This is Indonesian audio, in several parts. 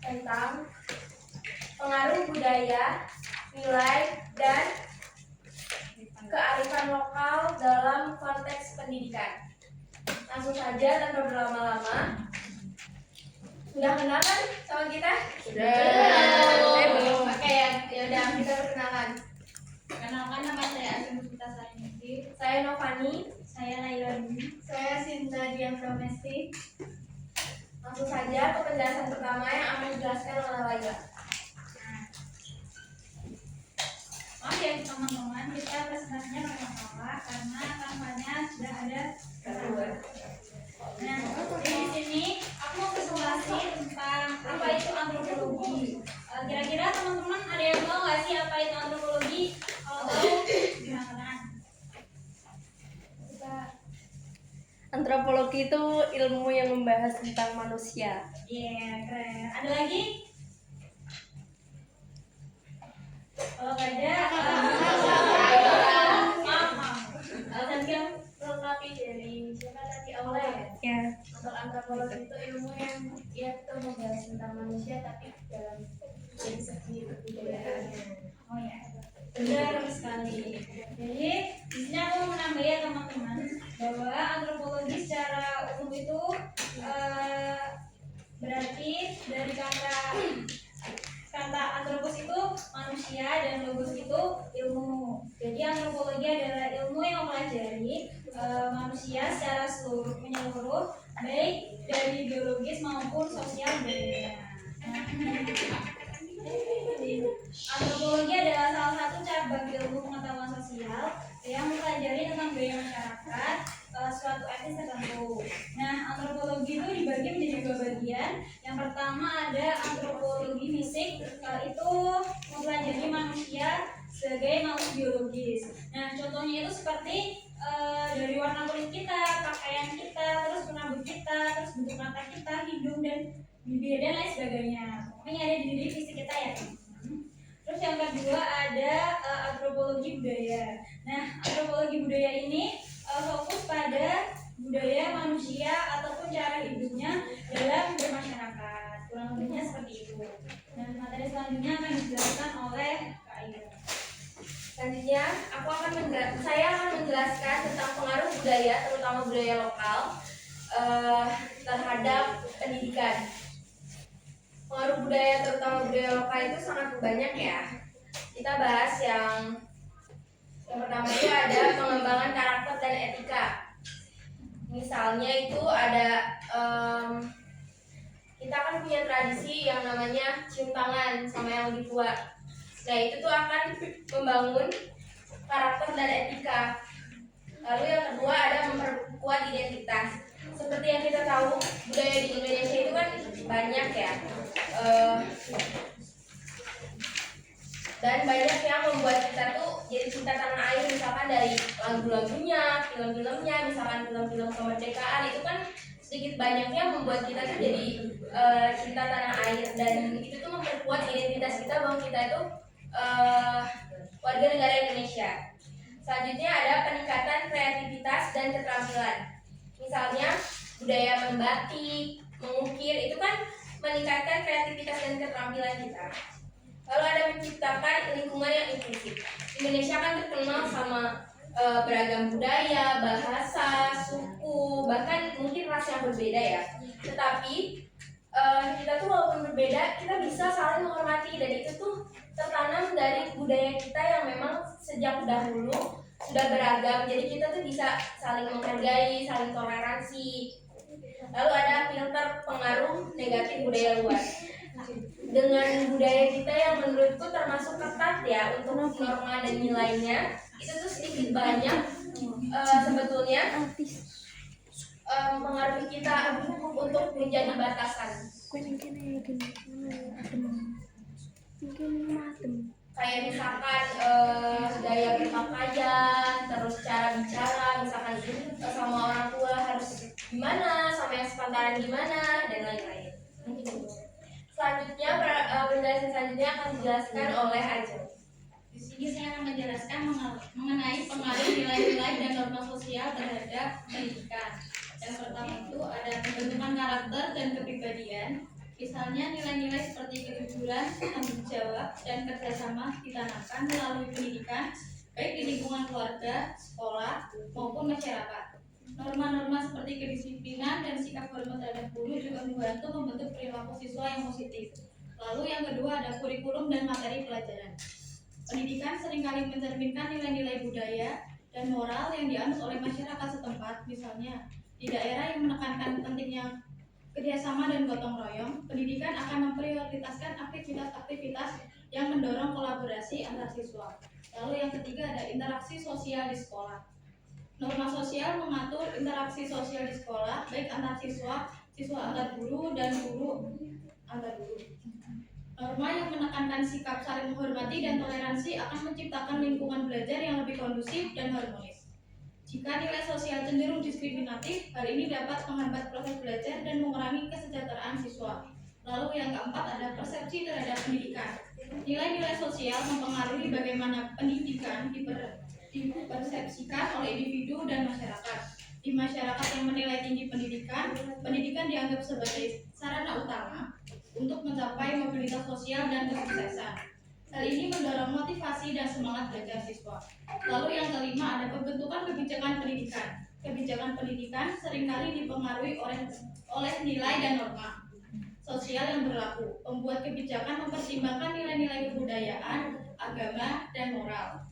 tentang pengaruh budaya, nilai, dan kearifan lokal dalam konteks pendidikan. Langsung saja tanpa berlama-lama. Sudah kenal kan sama kita? Sudah. Belum. Oke ya udah kita perkenalan. Kenalkan, nama saya Asma Sarnisi. Saya Novani. Saya Lailani. Saya Sinta Dian Pramesti. Langsung saja ke penjelasan pertama yang akan dijelaskan oleh Laila. Oke teman-teman, kita presentasinya pertama karena tampaknya sudah ada kesalahan. Nah, di sini aku mau presentasi tentang apa itu antropologi. Kira-kira teman-teman ada yang tahu nggak sih apa itu antropologi? Kalau tahu, silakan. Antropologi itu ilmu yang membahas tentang manusia. Keren. Ada lagi? Kalau nggak ada, maaf. Tadi yang melengkapi dari siapa tadi awalnya ya? Ya. Untuk antropologi itu ilmu yang itu membahas tentang manusia tapi dalam dari segi kebudayaan. Oh ya, benar sekali. Jadi di sini aku mau menambah ya teman-teman bahwa antropologi secara umum itu berarti dari kata antropos itu manusia dan logos itu ilmu. Jadi antropologi adalah ilmu yang mempelajari manusia secara menyeluruh, baik dari biologis maupun sosial budaya. Antropologi adalah salah satu cabang ilmu pengetahuan sosial yang mempelajari tentang budaya masyarakat suatu etnis tertentu. Nah, antropologi itu dibagi menjadi dua bagian. Yang pertama ada antropologi fisik, itu mempelajari manusia sebagai makhluk biologis. Nah, contohnya itu seperti dari warna kulit kita, pakaian kita, terus rambut kita, terus bentuk mata kita, hidung dan bibir dan lain sebagainya. Pokoknya ada di diri fisik kita ya. Terus yang kedua ada antropologi budaya. Nah, antropologi budaya ini fokus pada budaya manusia ataupun cara hidupnya dalam bermasyarakat. Kurang lebihnya seperti itu. Nah, materi selanjutnya akan dijelaskan oleh Kak Aida. Selanjutnya, saya akan menjelaskan tentang pengaruh budaya, terutama budaya lokal, terhadap pendidikan. Pengaruh budaya, terutama budaya lokal itu sangat banyak ya. Kita bahas yang pertama itu ada pengembangan karakter dan etika. Misalnya itu ada kita kan punya tradisi yang namanya cium tangan sama yang lebih tua. Nah itu tuh akan membangun karakter dan etika. Lalu yang kedua ada memperkuat identitas. Seperti yang kita tahu budaya di Indonesia itu kan banyak ya, dan banyak yang membuat kita tuh jadi cinta tanah air. Misalkan dari lagu-lagunya, film-filmnya, misalkan film-film kemerdekaan itu kan sedikit banyaknya membuat kita tuh jadi cinta tanah air, dan itu tuh memperkuat identitas kita bahwa kita itu warga negara Indonesia. Selanjutnya ada peningkatan kreativitas dan keterampilan. Misalnya budaya membatik, mengukir itu kan meningkatkan kreativitas dan keterampilan kita. Lalu ada menciptakan lingkungan yang inklusif. Indonesia kan terkenal sama beragam budaya, bahasa, suku, bahkan mungkin ras yang berbeda ya. Tetapi kita tuh walaupun berbeda, kita bisa saling menghormati, dan itu tuh tertanam dari budaya kita yang memang sejak dahulu sudah beragam. Jadi kita tuh bisa saling menghargai, saling toleransi. Lalu ada filter pengaruh negatif budaya luar. Dengan budaya kita yang menurutku termasuk ketat ya untuk norma dan nilainya, itu tuh sedikit banyak sebetulnya mempengaruhi kita untuk menjadi batasan. Kayak misalkan gaya berpakaian, terus cara bicara, misalkan sama orang tua harus gimana, sama yang sepantaran gimana, dan lain-lain. Selanjutnya penjelasan selanjutnya akan dijelaskan oleh Ajeng. Di sini saya akan menjelaskan mengenai pengaruh nilai-nilai dan norma sosial terhadap pendidikan. Yang pertama itu ada pembentukan karakter dan kepribadian. Misalnya nilai-nilai seperti kejujuran, tanggung jawab, dan kerjasama ditanamkan melalui pendidikan, baik di lingkungan keluarga, sekolah, maupun masyarakat. Norma-norma seperti kedisiplinan dan sikap hormat terhadap guru juga membantu membentuk perilaku siswa yang positif. Lalu yang kedua ada kurikulum dan materi pelajaran. Pendidikan seringkali mencerminkan nilai-nilai budaya dan moral yang dianut oleh masyarakat setempat. Misalnya, di daerah yang menekankan pentingnya kerjasama dan gotong royong, pendidikan akan memprioritaskan aktivitas-aktivitas yang mendorong kolaborasi antar siswa. Lalu yang ketiga ada interaksi sosial di sekolah. Norma sosial mengatur interaksi sosial di sekolah, baik antar siswa, siswa antar guru, dan guru antar guru. Norma yang menekankan sikap saling menghormati dan toleransi akan menciptakan lingkungan belajar yang lebih kondusif dan harmonis. Jika nilai sosial cenderung diskriminatif, hal ini dapat menghambat proses belajar dan mengurangi kesejahteraan siswa. Lalu yang keempat ada persepsi terhadap pendidikan. Nilai-nilai sosial mempengaruhi bagaimana pendidikan dipersepsikan oleh individu dan masyarakat. Di masyarakat yang menilai tinggi pendidikan, pendidikan dianggap sebagai sarana utama untuk mencapai mobilitas sosial dan kesuksesan. Hal ini mendorong motivasi dan semangat belajar siswa. Lalu yang kelima ada pembentukan kebijakan pendidikan. Kebijakan pendidikan seringkali dipengaruhi oleh nilai dan norma sosial yang berlaku. Pembuat kebijakan mempertimbangkan nilai-nilai kebudayaan, agama, dan moral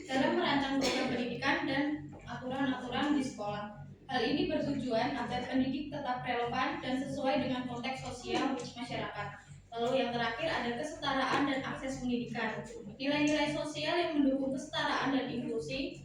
dalam merancang program pendidikan dan aturan-aturan di sekolah. Hal ini bertujuan agar pendidik tetap relevan dan sesuai dengan konteks sosial masyarakat. Lalu yang terakhir ada kesetaraan dan akses pendidikan. Nilai-nilai sosial yang mendukung kesetaraan dan inklusi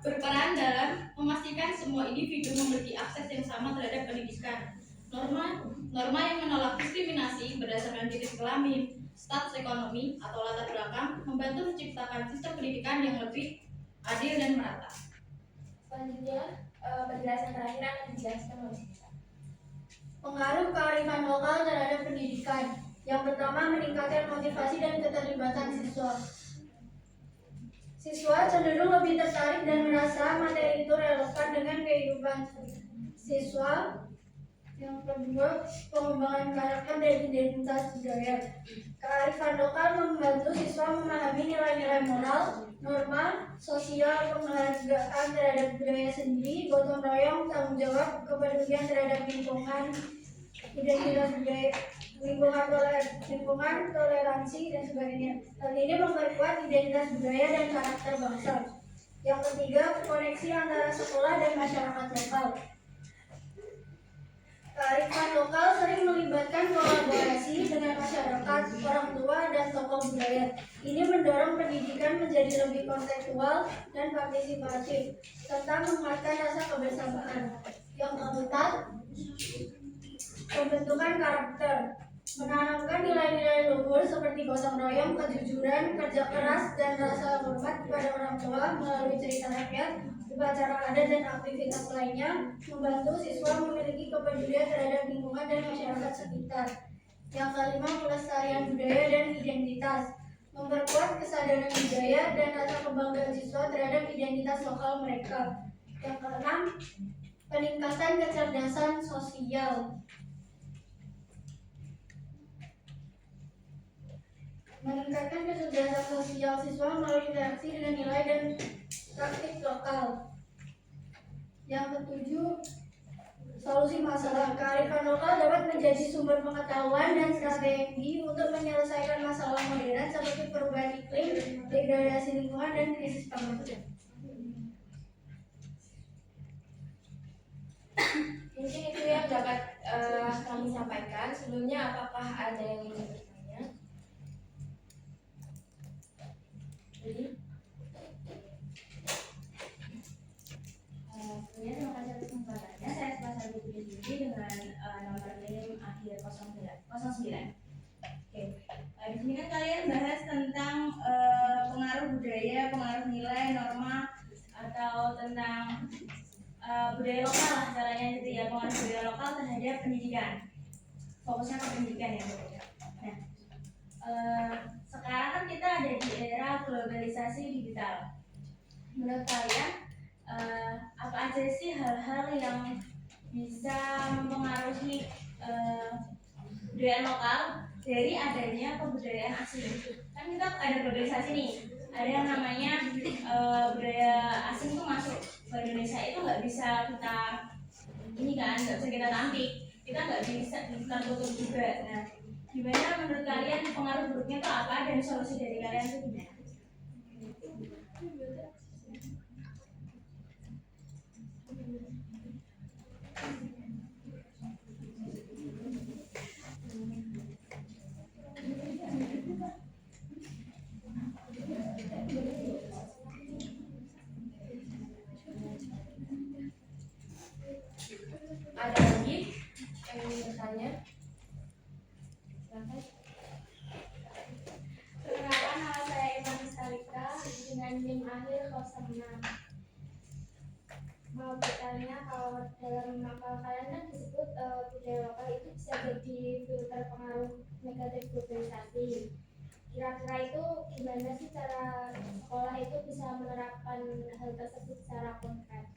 berperan dalam memastikan semua individu memiliki akses yang sama terhadap pendidikan. Norma yang menolak diskriminasi berdasarkan jenis kelamin, status ekonomi, atau latar belakang membantu menciptakan sistem pendidikan yang lebih adil dan merata. Selanjutnya, penjelasan terakhir akan dijelaskan oleh kita. Pengaruh kearifan lokal terhadap pendidikan. Yang pertama, meningkatkan motivasi dan keterlibatan siswa. Siswa cenderung lebih tertarik dan merasa materi itu relevan dengan kehidupan siswa. Yang kedua, pengembangan karakter dan identitas budaya. Kearifan lokal membantu siswa memahami nilai-nilai moral, norma, sosial, penghargaan terhadap budaya sendiri, gotong royong, tanggung jawab, kepedulian terhadap lingkungan, identitas budaya, lingkungan, toleransi, dan sebagainya. Hal ini memperkuat identitas budaya dan karakter bangsa. Yang ketiga, koneksi antara sekolah dan masyarakat lokal. Kearifan lokal sering melibatkan kolaborasi dengan masyarakat, orang tua, dan tokoh budaya. Ini mendorong pendidikan menjadi lebih konseptual dan partisipatif, serta menguatkan rasa kebersamaan. Yang keempat, pembentukan karakter. Menanamkan nilai-nilai luhur seperti gotong royong, kejujuran, kerja keras, dan rasa hormat kepada orang tua melalui cerita rakyat, upacara adat, dan aktivitas lainnya membantu siswa memiliki kepedulian terhadap lingkungan dan masyarakat sekitar. Yang kelima, pelestarian budaya dan identitas. Memperkuat kesadaran budaya dan rasa kebanggaan siswa terhadap identitas lokal mereka. Yang keenam, peningkatan kecerdasan sosial. Meningkatkan kecerdasan sosial siswa melalui interaksi dengan nilai dan praktik lokal. Yang ketujuh, solusi masalah. Kearifan lokal dapat menjadi sumber pengetahuan dan strategi untuk menyelesaikan masalah modern seperti perubahan iklim, degradasi lingkungan, dan krisis pangan. Mungkin itu yang dapat kami sampaikan. Sebelumnya, apakah ada yang ingin bertanya? Sebelumnya terima kasih atas kesempatannya. Saya Selasa Budi dengan nomor NIM akhir 09. Oke. Di sini kan kalian bahas tentang pengaruh budaya, pengaruh nilai, norma, atau tentang budaya lokal lah caranya gitu ya, pengaruh budaya lokal terhadap pendidikan. Fokusnya ke pendidikan ya. Nah, sekarang kan kita ada di era globalisasi digital. Menurut kalian apa aja sih hal-hal yang bisa mempengaruhi budaya lokal dari adanya kebudayaan asing. Kan kita ada globalisasi nih, ada yang namanya budaya asing tuh masuk ke Indonesia, itu nggak bisa kita ini kan, nggak bisa kita tampik, kita nggak bisa kita tutup juga. Nah, gimana menurut kalian pengaruh buruknya itu apa dan solusi dari kalian itu gimana? Ada lagi yang ingin bertanya? Silakan. Perkenalkan, nama saya Iman Estalika dengan NIM akhir 06. Mau bertanya, kalau dalam makalah kalian kan disebut budaya lokal itu bisa jadi filter pengaruh negatif globalisasi. Kira-kira itu gimana sih cara sekolah itu bisa menerapkan hal tersebut secara konkret?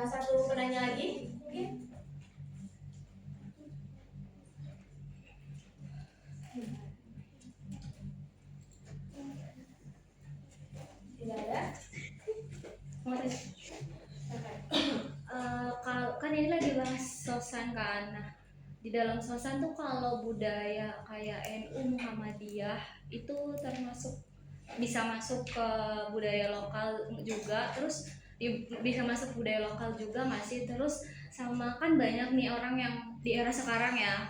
Satu penanya lagi, mungkin? Tidak ada? Kalau kan ini lagi bahas sosan kan, nah di dalam sosan tuh kalau budaya kayak NU Muhammadiyah itu termasuk bisa masuk ke budaya lokal juga, terus bisa masuk budaya lokal juga nggak sih? Terus sama kan banyak nih orang yang di era sekarang ya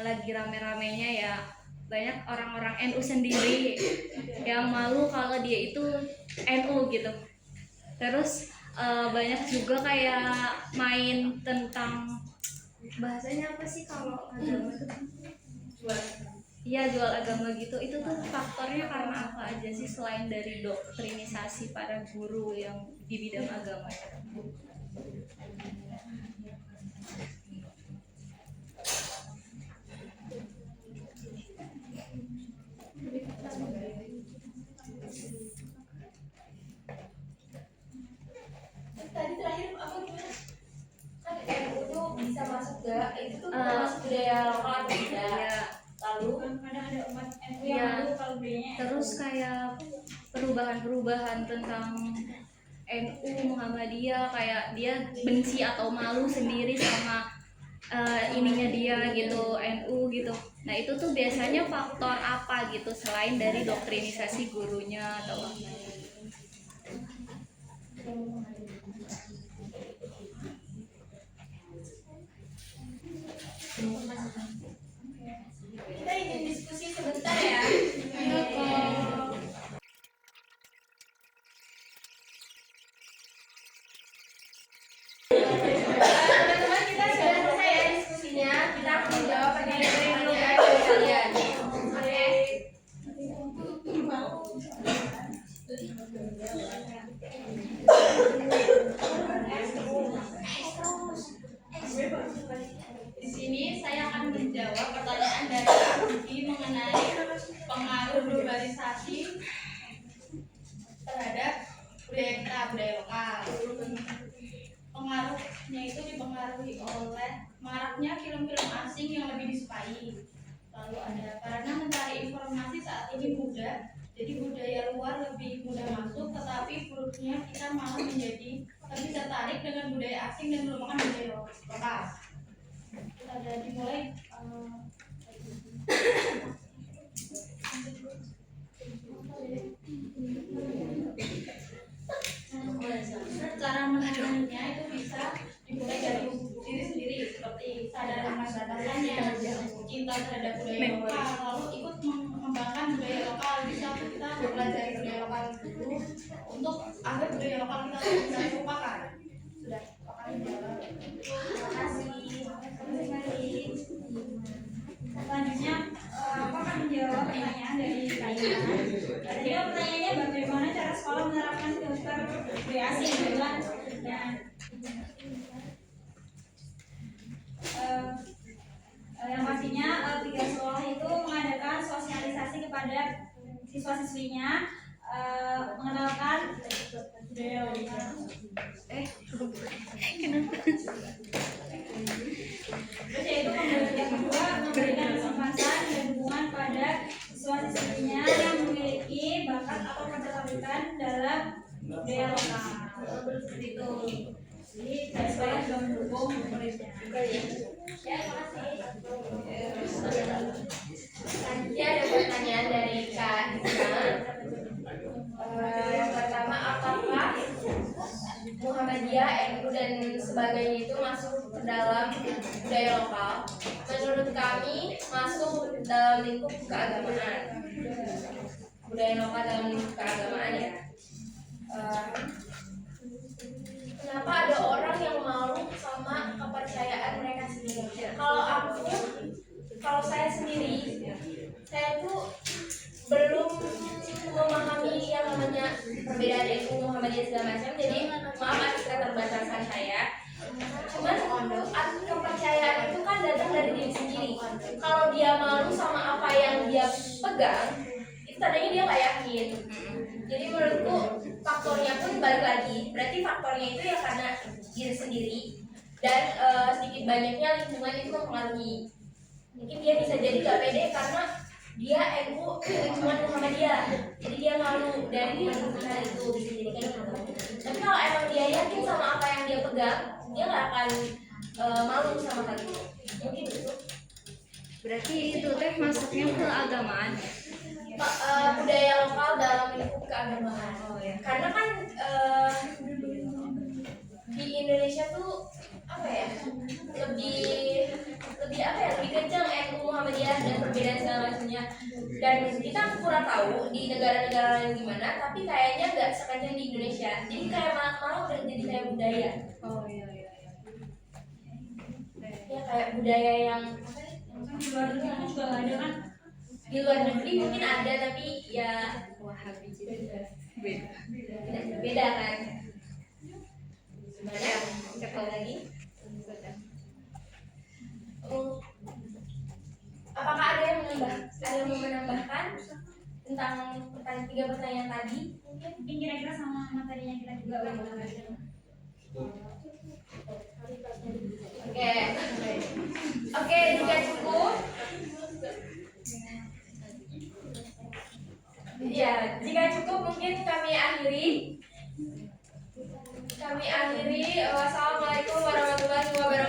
lagi rame-ramenya ya, banyak orang-orang NU sendiri yang malu kalau dia itu NU gitu. Terus banyak juga kayak main tentang bahasanya apa sih kalau agama tuh? Iya, jual agama gitu. Itu tuh faktornya karena apa aja sih selain dari doktrinisasi para guru yang di bidang agama? Tadi terakhir apa gimana? Kan NU tuh bisa masuk gak? Itu tuh termasuk budaya lokal atau tidak? Iya. Lalu Kadang ada umat NU Iya. yang malu kalau budayanya Terus kayak perubahan-perubahan tentang NU Muhammadiyah, kayak dia benci atau malu sendiri sama ininya dia gitu, NU gitu. Nah itu tuh biasanya faktor apa gitu selain dari doktrinisasi gurunya atau apa? kita ingin diskusi sebentar ya. Teman-teman, kita sudah selesai ya diskusinya. Kita akan menjawab pertanyaan dari kalian. Oke. Di sini saya akan menjawab pertanyaan dari Kak Budi mengenai pengaruh globalisasi terhadap budaya kita, budaya lokal. Pengaruhnya itu dipengaruhi oleh maraknya film-film asing yang lebih disukai. Lalu ada karena mencari informasi saat ini mudah, jadi budaya luar lebih mudah masuk, tetapi buruknya kita malah menjadi lebih tertarik dengan budaya asing dan melupakan budaya lokal. Kita ada dimulai cara menangani itu bisa dimulai dari diri sendiri, seperti sadar akan batasannya, cinta terhadap budaya lokal, lalu ikut mengembangkan budaya lokal. Bisa kita belajar budaya lokal dulu untuk agar budaya lokal kita bisa dilupakan. Sudah, terima kasih. Lanjut. Tadi kan pertanyaannya bagaimana cara sekolah menerapkan filter budaya asing gitu kan? Dan yang pastinya tiga sekolah itu mengadakan sosialisasi kepada siswa-siswinya, mengenalkan budaya lokal. Terus yaitu yang kedua memberikan kesempatan dan dukungan pada siswa-siswinya yang memiliki bakat atau ketertarikan dalam budaya lokal. Seperti itu. Jadi sekolah juga mendukung muridnya. Ya, makasih. Selanjutnya ada pertanyaan dari Kak Isma. Yang pertama, apakah Muhammadiyah, NU dan sebagainya itu masuk ke dalam budaya lokal? Menurut kami masuk dalam lingkup keagamaan. Budaya lokal dalam lingkup keagamaan ya. Kenapa ada orang yang malu sama kepercayaan mereka sendiri? Kalau saya sendiri, saya tuh belum memahami yang namanya perbedaan NU, Muhammadiyah segala macam. Jadi maaf atas keterbatasan saya. Cuman kepercayaan itu kan datang dari diri sendiri. Kalau dia malu sama apa yang dia pegang, itu tandanya dia nggak yakin. Jadi menurutku faktornya pun balik lagi. Berarti faktornya itu ya karena diri sendiri dan sedikit banyaknya lingkungan itu mempengaruhi. Mungkin dia bisa jadi gak pede karena dia NU cuma Muhammadiyah, jadi dia malu dari hal itu bisa jadi kayak gitu. Tapi kalau emang dia yakin sama apa yang dia pegang, dia nggak akan malu sama hal itu. Mungkin itu. Berarti itu teh masuknya ke agamaan. Budaya lokal dalam lingkup keagamaan. Karena kan di Indonesia tuh apa ya, lebih kencang NU, Muhammadiyah dan perbedaan segala macamnya. Dan kita kurang tahu di negara-negara lain gimana, tapi kayaknya nggak sekencang di Indonesia. Jadi kayak malah udah jadi kayak budaya. Oh iya. Ya kayak budaya yang Di luar negeri kan juga nggak ada kan? di luar negeri mungkin ada, tapi ya Wahabi beda kan. Gimana? Siapa lagi? Apakah ada yang mau menambahkan tentang tiga pertanyaan tadi? Mungkin kira-kira sama materinya kita juga Oke, jika cukup. Ya, jika cukup mungkin kami akhiri. Wassalamualaikum warahmatullahi wabarakatuh.